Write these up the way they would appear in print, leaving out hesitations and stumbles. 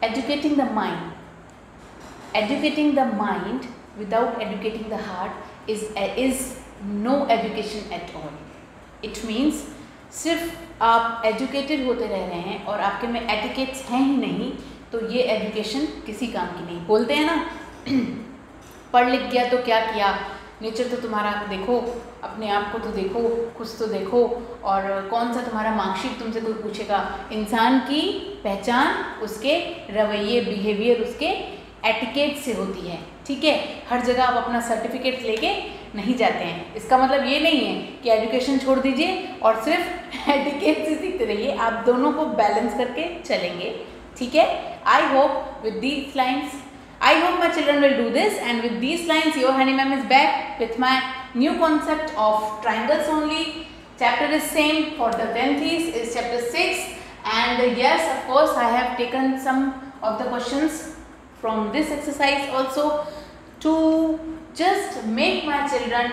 educating the mind. Educating the mind without educating the heart is no education at all. It means सिर्फ आप educated होते रह रहे हैं और आपके में एटिकेट्स हैं ही नहीं, तो ये एजुकेशन किसी काम की नहीं। बोलते हैं ना पढ़ लिख गया तो क्या किया, नेचर तो तुम्हारा देखो, अपने आप को तो देखो, कुछ तो देखो, और कौन सा तुम्हारा मार्कशीट तुमसे कोई पूछेगा। इंसान की पहचान उसके रवैये, बिहेवियर, उसके एटिकेट से होती है। ठीक है, हर जगह आप अपना सर्टिफिकेट लेके नहीं जाते हैं। इसका मतलब ये नहीं है कि एजुकेशन छोड़ दीजिए और सिर्फ एटिकेट से सीखते रहिए, आप दोनों को बैलेंस करके चलेंगे। ठीक है, I hope with these lines, I hope my children will do this, and with these lines your Honey Ma'am is back with my new concept of triangles only. Chapter is same for the 10th is chapter 6, and yes, of course I have taken some of the questions from this exercise also to just make my children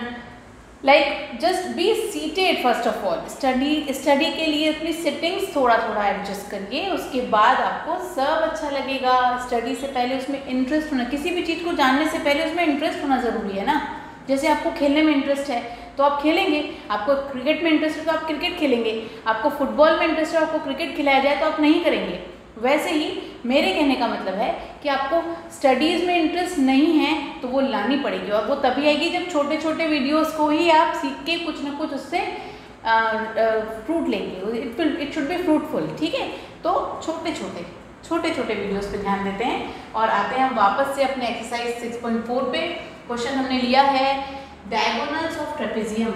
like just be seated first of all. Study के लिए अपनी sittings थोड़ा थोड़ा adjust करिए, उसके बाद आपको सब अच्छा लगेगा। स्टडी से पहले उसमें इंटरेस्ट होना, किसी भी चीज़ को जानने से पहले उसमें इंटरेस्ट होना ज़रूरी है ना। जैसे आपको खेलने में इंटरेस्ट है तो आप खेलेंगे, आपको क्रिकेट में इंटरेस्ट है तो आप क्रिकेट खेलेंगे, आपको फुटबॉल में इंटरेस्ट है, आपको क्रिकेट खिलाया जाए तो आप नहीं करेंगे। वैसे ही मेरे कहने का मतलब है कि आपको स्टडीज़ में इंटरेस्ट नहीं है तो वो लानी पड़ेगी, और वो तभी आएगी जब छोटे छोटे वीडियोस को ही आप सीख के कुछ ना कुछ उससे फ्रूट लेंगे। It should be fruitful. ठीक है, तो छोटे छोटे वीडियोस पे ध्यान देते हैं और आते हैं हम वापस से अपने एक्सरसाइज 6.4 पे। क्वेश्चन हमने लिया है diagonals of trapezium.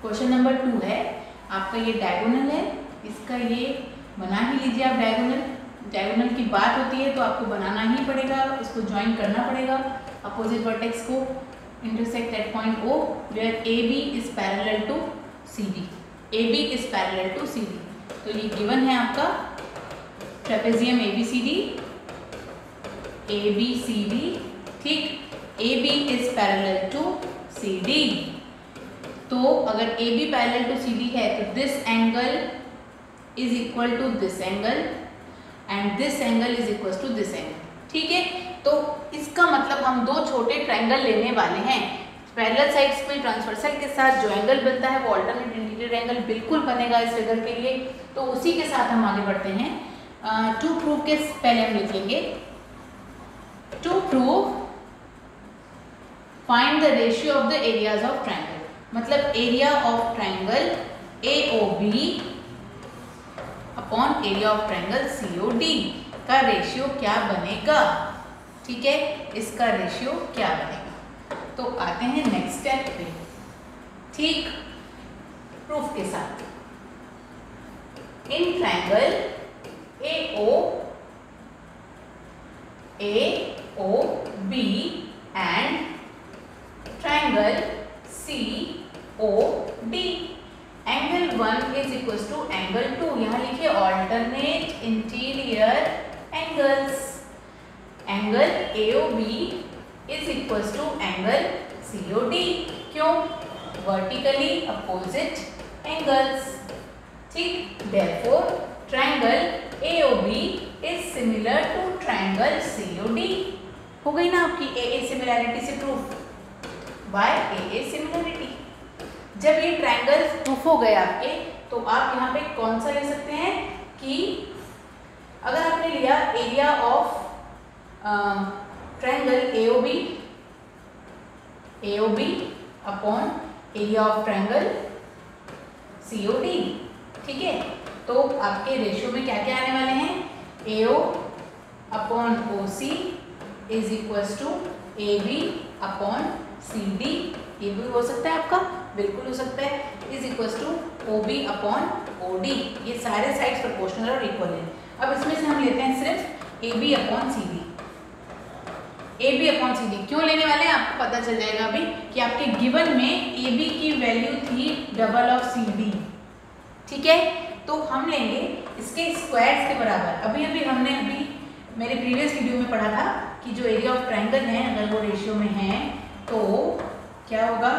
Question number 2 है आपका, ये डायगोनल है, इसका ये बना ही लीजिए आप। डायगोनल की बात होती है तो आपको बनाना ही पड़ेगा, इसको ज्वाइन करना पड़ेगा अपोजिट वर्टेक्स को, intersect at point O where AB is parallel to CD। AB is parallel to CD, तो ये गिवन है आपका ट्रेपेजियम ABCD। ठीक, AB is parallel to CD, तो अगर AB पैरेलल टू CD है तो this angle is equal to this angle and this angle is equals to this angle। ठीक है, तो इसका मतलब हम दो छोटे ट्रायंगल लेने वाले हैं। पैरेलल साइड्स में ट्रांसवर्सल के साथ जो एंगल बनता है वो अल्टरनेट इंटीरियर एंगल बिल्कुल बनेगा इस फिगर के लिए, तो उसी के साथ हम आगे बढ़ते हैं। टू प्रूव के पहले हम लिखेंगे to prove find the ratio of the areas of triangle. मतलब area of triangle AOB upon area of triangle COD का रेशियो क्या बनेगा। ठीक है, इसका रेशियो क्या बनेगा, तो आते हैं नेक्स्ट स्टेप पे। ठीक, प्रूफ के साथ। In triangle AOB and triangle COD angle 1 is equal to angle 2। यहाँ लिखिए alternate interior angles. Angle AOB is equal to angle COD। क्यों? Vertically opposite angles. ठीक, therefore triangle AOB is similar to triangle COD। हो गई ना आपकी AA similarity से proof by AA similarity. जब ये ट्रायंगल प्रूफ हो गए आपके, तो आप यहाँ पे कौन सा ले सकते हैं कि अगर आपने लिया area of triangle AOB upon area of triangle COD। ठीक है, तो आपके रेशियो में क्या क्या आने वाले हैं, AO upon OC is equal to AB upon CD। ये भी हो सकता है आपका, बिल्कुल हो सकता है, is equal to OB upon OD। ये सारे साइड्स प्रोपोर्शनल और इक्वल हैं। अब इसमें से हम लेते हैं सिर्फ AB upon CD। AB upon CD क्यों लेने वाले हैं आपको पता चल जाएगा अभी कि आपके गिवन में AB की वैल्यू थी डबल ऑफ CD। ठीक है, तो हम लेंगे इसके स्क्वायर्स के बराबर। अभी हमने मेरे प्रीवियस वीडियो में पढ़ा था कि जो एरिया ऑफ ट्रायंगल है अगर वो रेशियो में है तो क्या होगा,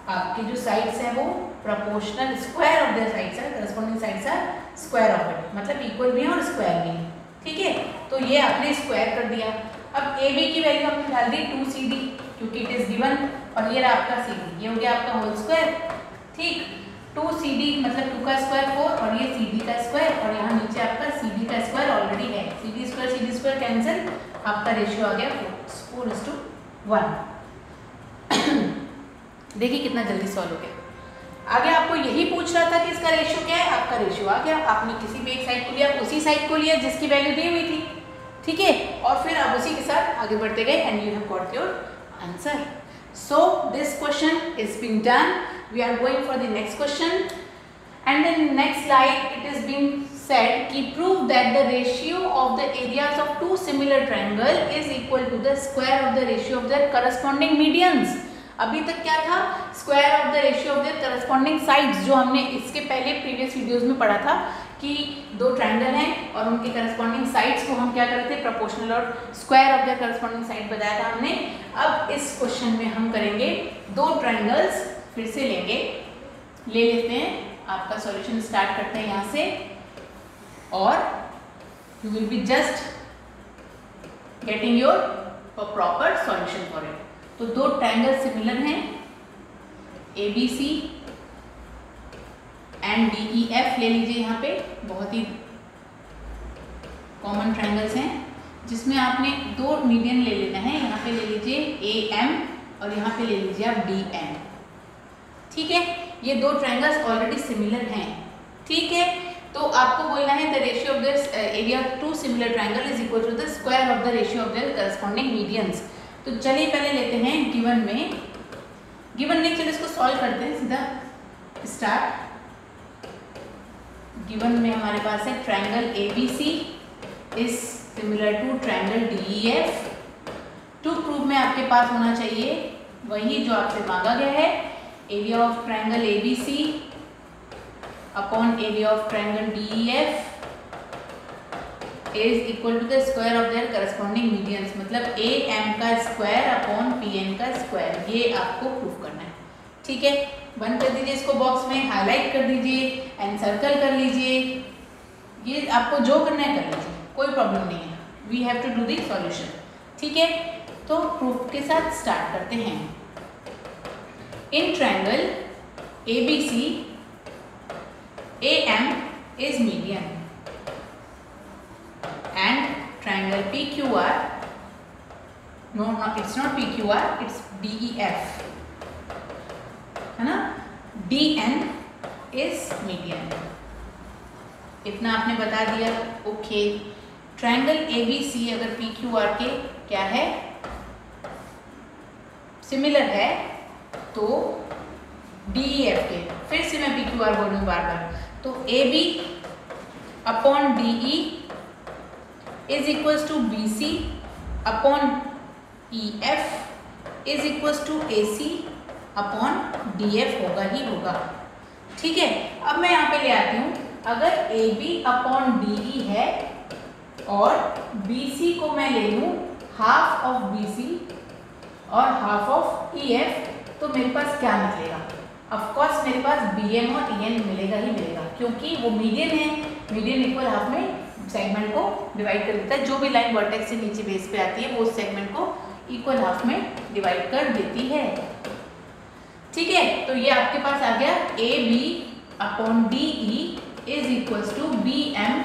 आपके जो साइड्स हैं वो proportional, square of their sides है, corresponding sides are square of it, मतलब इक्वल भी है और स्क्वायर भी है। ठीक है, तो तो ये आपने स्क्वायर कर दिया। अब ए बी की वैल्यू आपने डाल दी 2CD क्योंकि इट इज गिवन, और ये रहा आपका CD, ये हो गया आपका होल स्क्वायर। ठीक, 2CD मतलब 2 का स्क्वायर 4 और ये CD का स्क्वायर, और यहाँ नीचे आपका CD का स्क्वायर ऑलरेडी है। CD स्क्वायर कैंसिल, आपका रेशियो आ गया 4:1। देखिए कितना जल्दी सॉल्व हो गया। आगे आपको यही पूछ रहा था कि इसका रेशियो क्या है, आपका रेशियो आ गया। आपने किसी भी एक साइड को लिया, उसी साइड को लिया जिसकी वैल्यू दी हुई थी, ठीक है, और फिर आप उसी के साथ आगे बढ़ते गए and you have got your answer. So this question is being done. We are going for the next question and in next slide it is being said कि prove that the ratio of the areas of two similar triangle is equal to the square of the ratio of their corresponding medians। अभी तक क्या था, square of the ratio of their corresponding sides, जो हमने इसके पहले previous videos में पढ़ा था कि दो ट्रायंगल हैं और उनके करस्पॉन्डिंग साइड्स को हम क्या करते थे, प्रोपोर्शनल और square of their corresponding side बताया था हमने। अब इस क्वेश्चन में हम करेंगे दो ट्रायंगल्स, फिर से लेंगे, ले लेते हैं, आपका सॉल्यूशन स्टार्ट करते हैं यहाँ से, और you will be just getting your proper solution for it. तो दो ट्रायंगल सिमिलर हैं, ABC एंड DEF ले लीजिए, यहाँ पे बहुत ही कॉमन ट्रायंगल्स हैं जिसमें आपने दो मीडियन ले लेना है। यहाँ पे ले लीजिए AM और यहाँ पे ले लीजिए आप DM। ठीक है, ये दो ट्रायंगल्स ऑलरेडी सिमिलर हैं। ठीक है, तो आपको बोलना है the ratio of this area of two similar triangle is equal to the square of the ratio of their corresponding medians. तो चलिए पहले लेते हैं गिवन में, गिवन नहीं, चलिए इसको सॉल्व करते हैं सीधा स्टार्ट। गिवन में हमारे पास है triangle ABC is similar to triangle DEF। To prove में आपके पास होना चाहिए वही जो आपसे मांगा गया है, area of triangle ABC upon area of triangle DEF is equal to the square of their corresponding medians, मतलब AM का स्क्वायर अपॉन PN का स्क्वायर, ये आपको प्रूव करना है। ठीक है, बंद कर दीजिए इसको बॉक्स में, हाईलाइट कर दीजिए एंड सर्कल कर लीजिए, ये आपको जो करना है कर लीजिए, कोई प्रॉब्लम नहीं है। We have to do the solution. ठीक है, तो प्रूफ के साथ स्टार्ट करते हैं। In triangle ABC AM is median and triangle PQR, no, it's not PQR, it's DEF, है ना, DN is median। इतना आपने बता दिया। ओके, ट्रायंगल ABC अगर PQR के क्या है, सिमिलर है, तो DEF के, फिर से मैं PQR बोलूँ बार बार, तो AB upon DE is equals to BC upon EF is equals to AC upon DF होगा ही होगा। ठीक है, अब मैं यहाँ पे ले आती हूँ, अगर AB अपॉन DE है और BC को मैं ले लूँ हाफ ऑफ BC और हाफ ऑफ EF, तो मेरे पास क्या निकलेगा? ऑफ कोर्स मेरे पास BM और EN मिलेगा ही मिलेगा, क्योंकि वो मीडियन है। मीडियन इक्वल हाफ में सेगमेंट को डिवाइड कर देता है, जो भी लाइन वर्टेक्स से नीचे बेस पे आती है वो उस सेगमेंट को इक्वल हाफ में डिवाइड कर देती है। ठीक है, तो ये आपके पास आ गया AB upon DE is equals to BM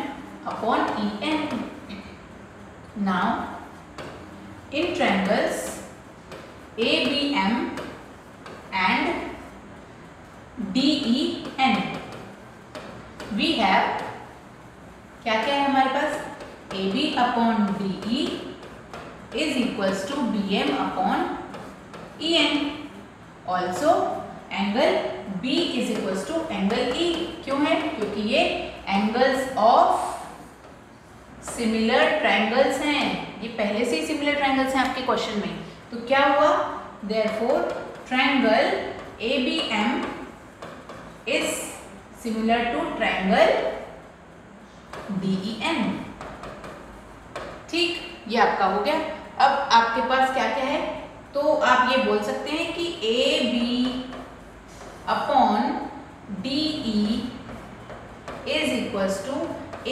upon EN। Now in triangles ABM and DEN we have, क्या क्या है हमारे पास, AB upon DE is equals to BM upon EN। Also angle B is equals to angle E। क्यों है? क्योंकि ये angles of similar triangles हैं, ये पहले से ही सिमिलर ट्रायंगल्स हैं आपके क्वेश्चन में। तो क्या हुआ, therefore triangle ABM is similar to triangle DEN। ठीक, ये आपका हो गया। अब आपके पास क्या क्या है, तो आप ये बोल सकते हैं कि AB upon DE is equals to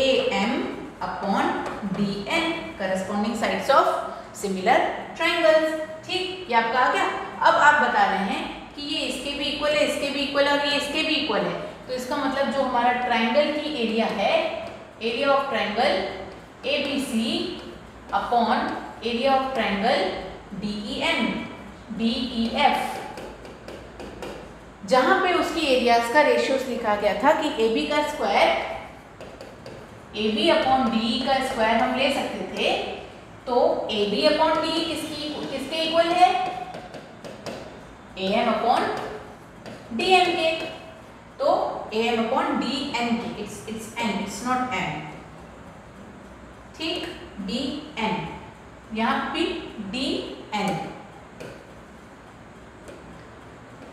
AM upon DN। Corresponding sides of similar triangles. ठीक, ये आपका आ गया। अब आप बता रहे हैं कि ये इसके भी इक्वल है, इसके भी इक्वल है और ये इसके भी इक्वल है, तो इसका मतलब जो हमारा ट्राइंगल की एरिया है, area of triangle ABC upon area of triangle DEF, जहां पे उसकी एरियाज का रेशियोस लिखा गया था कि AB का स्क्वायर, AB अपॉन DE का स्क्वायर हम ले सकते थे, तो AB अपॉन DE किसके इक्वल है? AM अपॉन DN के। तो AM अपॉन DN की, it's N, it's not M। ठीक, DN, यहाँ पे DN।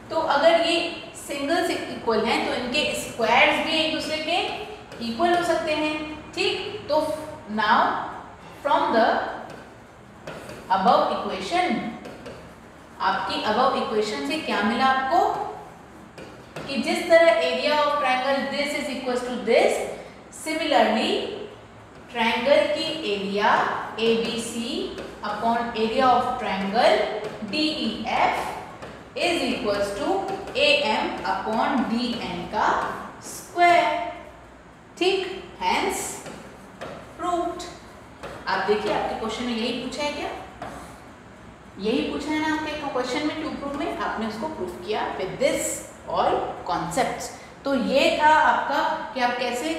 तो अगर ये सिंगल्स इक्वल हैं तो इनके स्क्वायर्स भी एक दूसरे के इक्वल हो सकते हैं। ठीक, तो now from the above equation, आपकी अबव इक्वेशन से क्या मिला आपको कि जिस तरह area of triangle this is equal to this, similarly triangle की area ABC upon area of triangle DEF is equal to AM upon DN का स्क्वायर। ठीक, हेंस प्रूव्ड। आप देखिए आपके क्वेश्चन में यही पूछा है क्या? यही पूछा है ना आपके क्वेश्चन में 2 प्रूफ में, आपने उसको प्रूफ किया विद दिस ऑल कॉन्सेप्ट्स। तो ये था आपका कि आप कैसे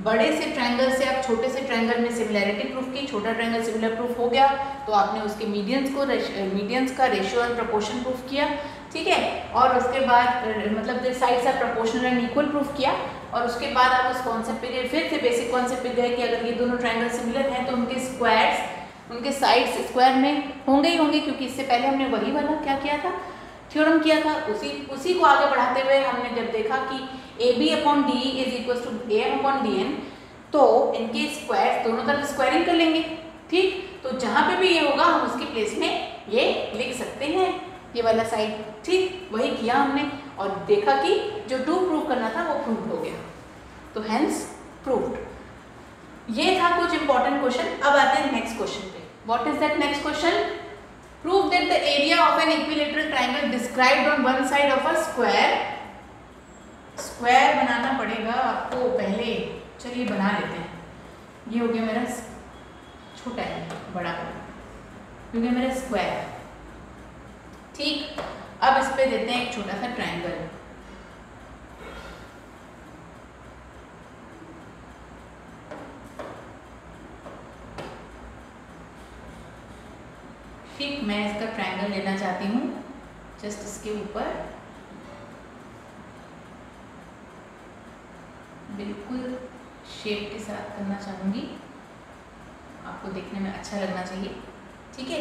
बड़े से ट्रायंगल से आप छोटे से ट्रायंगल में सिमिलैरिटी प्रूफ की, छोटा ट्रायंगल सिमिलर प्रूफ हो गया तो आपने उसके मीडियंस का रेशियो एंड प्रोपोर्शन प्रूफ किया। ठीक है, और उसके बाद मतलब the sides are proportional and equal proof किया, और उसके बाद आप उस कॉन्सेप्ट पे गए, फिर से बेसिक कॉन्सेप्ट पे गए कि अगर ये दोनों ट्रायंगल सिमिलर हैं तो उनके स्क्वायर्स, उनके साइड्स स्क्वायर में होंगे ही होंगे, क्योंकि इससे पहले हमने वही वाला क्या किया था, थ्योरम किया था। उसी को आगे बढ़ाते हुए हमने जब देखा कि AB upon DE is equal to AM upon DN, तो इनके स्क्वायर दोनों तरफ स्क्वायरिंग कर लेंगे। ठीक, तो जहाँ पे भी ये होगा हम उसकी प्लेस में ये लिख सकते हैं, ये वाला साइड। ठीक, वही किया हमने और देखा कि जो 2 प्रूव करना था वो प्रूव हो गया, तो हेंस प्रूव्ड। ये था कुछ इंपॉर्टेंट क्वेश्चन। अब आते हैं नेक्स्ट क्वेश्चन पे। What is that next question? Prove that the area of an equilateral triangle described on one side of a square. Square बनाना पड़ेगा आपको पहले, चलिए बना लेते हैं। ये हो गया मेरा छोटा है, बड़ा हो गया मेरा स्क्वायर। ठीक, अब इस पे देते हैं एक छोटा सा ट्रायंगल। ठीक, मैं इसका ट्रायंगल लेना चाहती हूँ, जस्ट इसके ऊपर बिल्कुल शेप के साथ करना चाहूँगी, आपको देखने में अच्छा लगना चाहिए। ठीक है,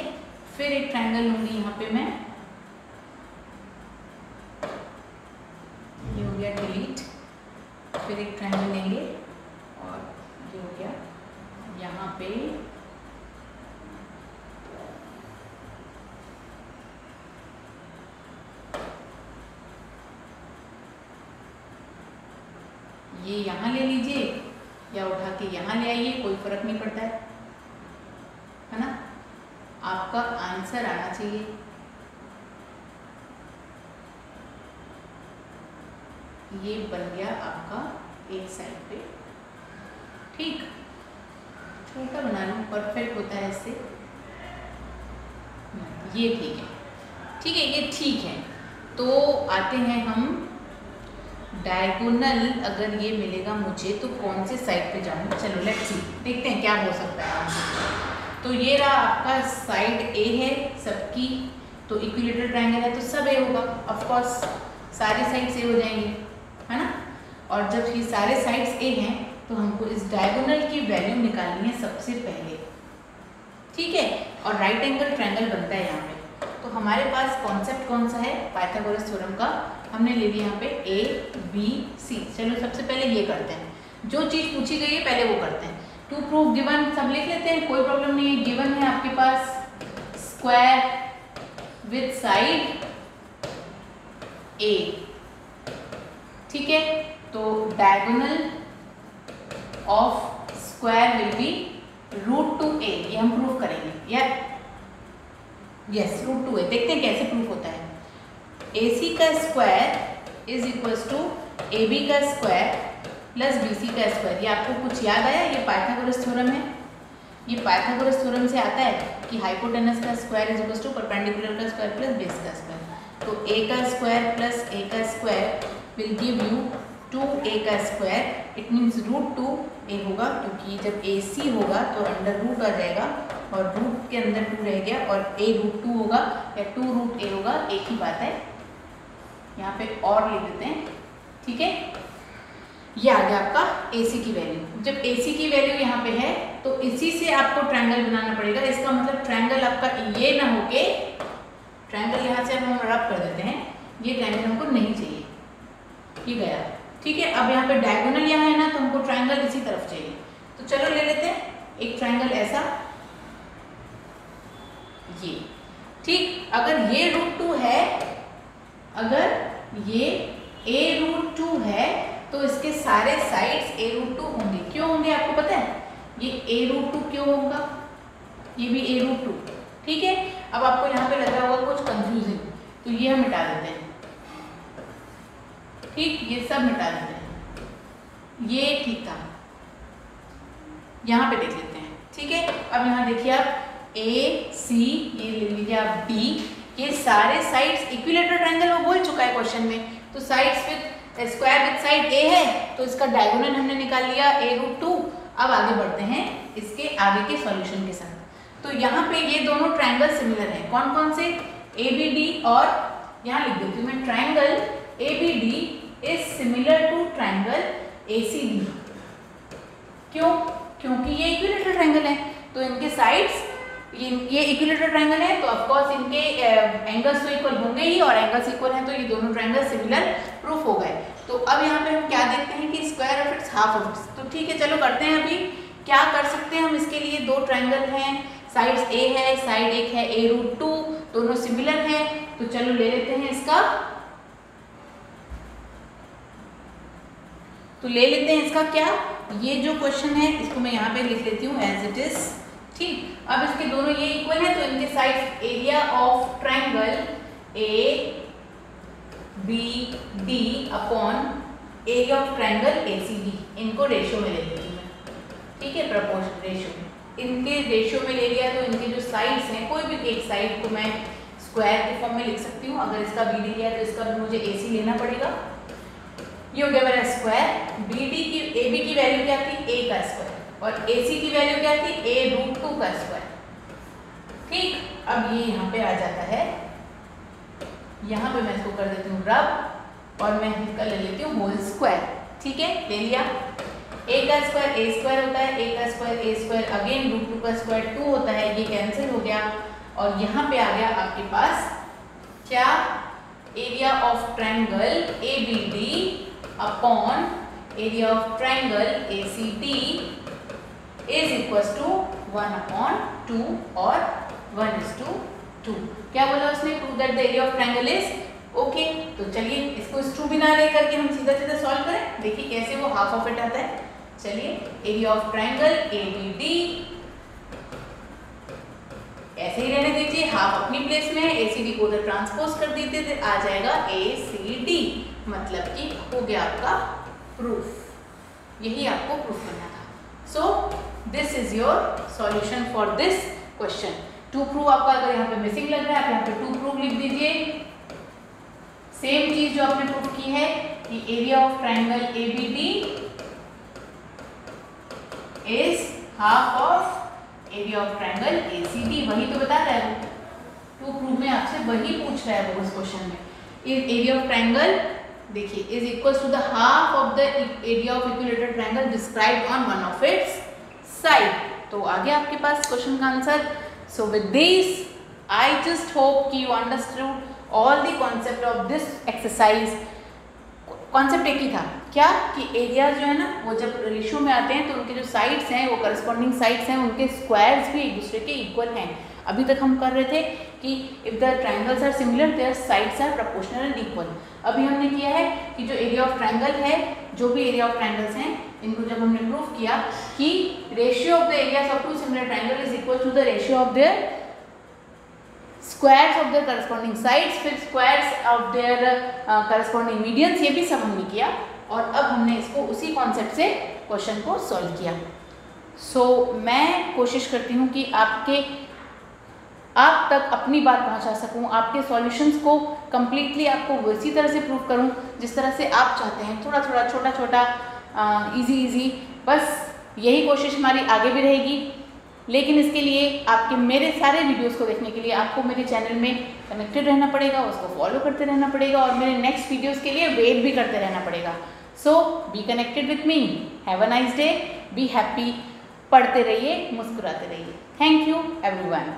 फिर एक ट्रायंगल लूँगी यहाँ पे मैं, ये हो गया डिलीट, फिर एक ट्रायंगल लेंगे और ये हो गया यहाँ पे ये यहाँ ले लीजिए या उठा के यहाँ ले आइए, कोई फर्क नहीं पड़ता है ना। आपका आंसर आना चाहिए। ये बन गया आपका एक साइड पे। ठीक, छोटा बना लूँ, परफेक्ट होता है इससे। ये ठीक है, ठीक है, ये ठीक है। तो आते हैं हम डायगोनल, अगर ये मिलेगा मुझे तो कौन से साइड पे जाऊँ? चलो लेट्स सी, देखते हैं क्या हो सकता है आंसर। तो ये रहा आपका साइड ए है सबकी, तो इक्विलैटरल ट्रायंगल है तो सब ए होगा, ऑफ कोर्स सारे साइड्स ए हो जाएंगे, है ना। और जब ये सारे साइड्स ए हैं तो हमको इस डायगोनल की वैल्यू निकालनी है सबसे पहले। ठीक है, और राइट एंगल ट्रायंगल बनता है यहाँ पे। तो हमारे पास कॉन्सेप्ट कौन सा है? पाइथागोरस थ्योरम का हमने ले लिया यहाँ पे ABC। चलो सबसे पहले ये करते हैं, जो चीज़ पूछी गई है पहले वो करते हैं। टू प्रूफ गिवन, सब लिख लेते हैं, कोई प्रॉब्लम नहीं है। गिवन है आपके पास स्क्वायर विथ साइड A, ठीक है। तो diagonal of square will be √2a, ये हम प्रूफ करेंगे। या यस, √2a। देखते हैं कैसे प्रूफ होता है। AC का square is equals to AB का स्क्वायर प्लस BC का स्क्वायर। ये आपको कुछ याद आया? ये पाइथागोरस थ्योरम है। ये पाइथागोरस थ्योरम से आता है कि हाइपोटेनस का square is equals to perpendicular का स्क्वायर प्लस बेस का स्क्वायर। तो a का स्क्वायर प्लस a का square will give you 2a का स्क्वायर। इट मीन्स √2a होगा, क्योंकि जब AC होगा तो अंडर रूट आ जाएगा और रूट के अंदर 2 रह गया और a √2 होगा या 2√a होगा, एक ही बात है। यहाँ पे और लिख देते हैं, ठीक है। ये आ गया आपका AC की वैल्यू। जब AC की वैल्यू यहाँ पे है तो इसी से आपको ट्रायंगल बनाना पड़ेगा। इसका मतलब ट्रायंगल आपका ये ना होके, ट्रायंगल यहाँ से हम रब कर देते हैं, ये ट्रायंगल हमको नहीं चाहिए, ये गया, ठीक है। अब यहाँ पे डायगोनल यहाँ है ना, तो हमको ट्रायंगल इसी तरफ चाहिए। तो चलो ले लेते हैं एक ट्रायंगल ऐसा, ये, ठीक। अगर ये √2 है, अगर ये a√2 है तो इसके सारे साइड्स a√2 होंगे। क्यों होंगे आपको पता है? ये a√2 क्यों होगा? ये भी a√2, ठीक है। अब आपको यहाँ पे लग रहा होगा कुछ कंफ्यूजिंग, तो ये हम मिटा देते हैं, ठीक, ये सब मिटा देते हैं। ये ठीक था, यहाँ पे देख लेते हैं, ठीक है। अब यहाँ देखिए आप AC, ये ले लीजिए आप B, ये सारे साइड्स इक्विलेटरल ट्रायंगल वो बोल चुका है क्वेश्चन में। तो sides with square with side A है, तो इसका डायगोनल हमने निकाल लिया a√2। अब आगे बढ़ते हैं इसके आगे के सॉल्यूशन के साथ। तो यहाँ पे ये दोनों ट्रायंगल सिमिलर हैं। कौन कौन से? ABD, और यहाँ लिख देती हूँ मैं, triangle ABD is similar to triangle ACD। क्यों? क्योंकि ये इक्विलेटरल ट्रायंगल है, तो इनके साइड्स, ये इक्विलेटरल ट्रायंगल है तो ऑफ कोर्स इनके एंगल्स तो इक्वल होंगे ही, और एंगल्स इक्वल हैं तो ये दोनों ट्रायंगल सिमिलर प्रूफ हो गए। तो अब यहाँ पे हम क्या देखते हैं कि square of its half of its. तो ठीक है, चलो करते हैं। अभी क्या कर सकते हैं हम इसके लिए? दो ट्रायंगल हैं, साइड्स A है, साइड एक है a√2, दोनों सिमिलर हैं। तो चलो ले लेते हैं इसका, तो ले लेते हैं इसका क्या, ये जो क्वेश्चन है इसको मैं यहाँ पे लिख लेती हूँ एज इट इज, ठीक। अब इसके दोनों ये इक्वल है, तो इनके sides area of triangle ABD upon area of triangle ACD, इनको रेशियो में ले लेती हूँ मैं, ठीक है, प्रपोर्शन रेशियो। इनके रेशियो में ले लिया तो इनके जो साइड्स हैं, कोई भी एक साइड को मैं स्क्वायर के फॉर्म में लिख सकती हूँ। अगर इसका BD लिया तो इसका भी मुझे AC लेना पड़ेगा। ये हो गया मेरा स्क्वायर। AB की वैल्यू क्या थी? A का स्क्वायर, और AC की वैल्यू क्या थी? a√2 का स्क्वायर, ठीक। अब ये यहाँ पे आ जाता है, यहाँ पे मैं इसको कर देती हूँ रब, और मैं इसका ले लेती हूँ होल स्क्वायर, ठीक है। ले लिया, A का स्क्वायर A स्क्वायर होता है, A का स्क्वायर A स्क्वायर, अगेन √2 का स्क्वायर 2 होता है, ये कैंसिल हो गया। और यहाँ पे आ गया आपके पास क्या? Area of triangle ABD upon area of triangle ACD is equals to 1/2 और 1:2। क्या बोला उसने? Prove that the area of triangle is okay. तो चलिए इसको इस 2 बिना लेकर के हम सीधा सीधा सॉल्व करें, देखिए कैसे वो हाफ ऑफ इट आता है। चलिए, एरिया ऑफ ट्रायंगल ABD ऐसे ही रहने दीजिए, हाफ अपनी प्लेस में है, ACD को उधर ट्रांसपोज कर दीजिए, तो आ जाएगा ACD, मतलब कि हो गया आपका प्रूफ। यही आपको प्रूफ करना था। So this is your solution for this question. 2 proof आपका अगर यहाँ पे मिसिंग लग रहा है, आप यहाँ पे 2 प्रूफ लिख दीजिए। सेम चीज जो आपने प्रूफ की है कि area of triangle ABD is half of area of triangle ACD, वही तो बता रहा है। 2 प्रूफ में आपसे वही पूछ रहा है वो इस क्वेश्चन में। इज एरिया ऑफ ट्रायंगल, देखिए, is equal to the half of the area of equilateral triangle described on one of its side. तो आ गया आपके पास क्वेश्चन का answer. So with this I just hope कि you understood all the concept of this exercise. Concept एक ही था क्या कि एरियाज जो है ना, वो जब रेशियो में आते हैं तो उनके जो साइड्स हैं, वो करस्पॉन्डिंग साइड्स हैं, उनके स्क्वायर्स भी एक दूसरे के इक्वल हैं। अभी तक हम कर रहे थे कि if the triangles are similar their sides are proportional and equal. अभी हमने किया है कि जो एरिया ऑफ ट्रायंगल है, जो भी एरिया ऑफ ट्रायंगल्स हैं, इनको जब हमने प्रूव किया कि ratio of the areas of two similar triangle is equal to the ratio of their squares of their corresponding sides, फिर squares of their corresponding medians, ये भी सब हमने किया और अब हमने इसको उसी कॉन्सेप्ट से क्वेश्चन को सॉल्व किया। सो मैं कोशिश करती हूँ कि आप तक अपनी बात पहुँचा सकूँ, आपके सॉल्यूशंस को कम्प्लीटली आपको उसी तरह से प्रूव करूँ जिस तरह से आप चाहते हैं, थोड़ा थोड़ा छोटा छोटा इजी। बस यही कोशिश हमारी आगे भी रहेगी, लेकिन इसके लिए आपके मेरे सारे वीडियोस को देखने के लिए आपको मेरे चैनल में कनेक्टेड रहना पड़ेगा, उसको फॉलो करते रहना पड़ेगा और मेरे नेक्स्ट वीडियोस के लिए वेट भी करते रहना पड़ेगा। So be connected with me, have a nice day, be happy, पढ़ते रहिए, मुस्कुराते रहिए। Thank you everyone.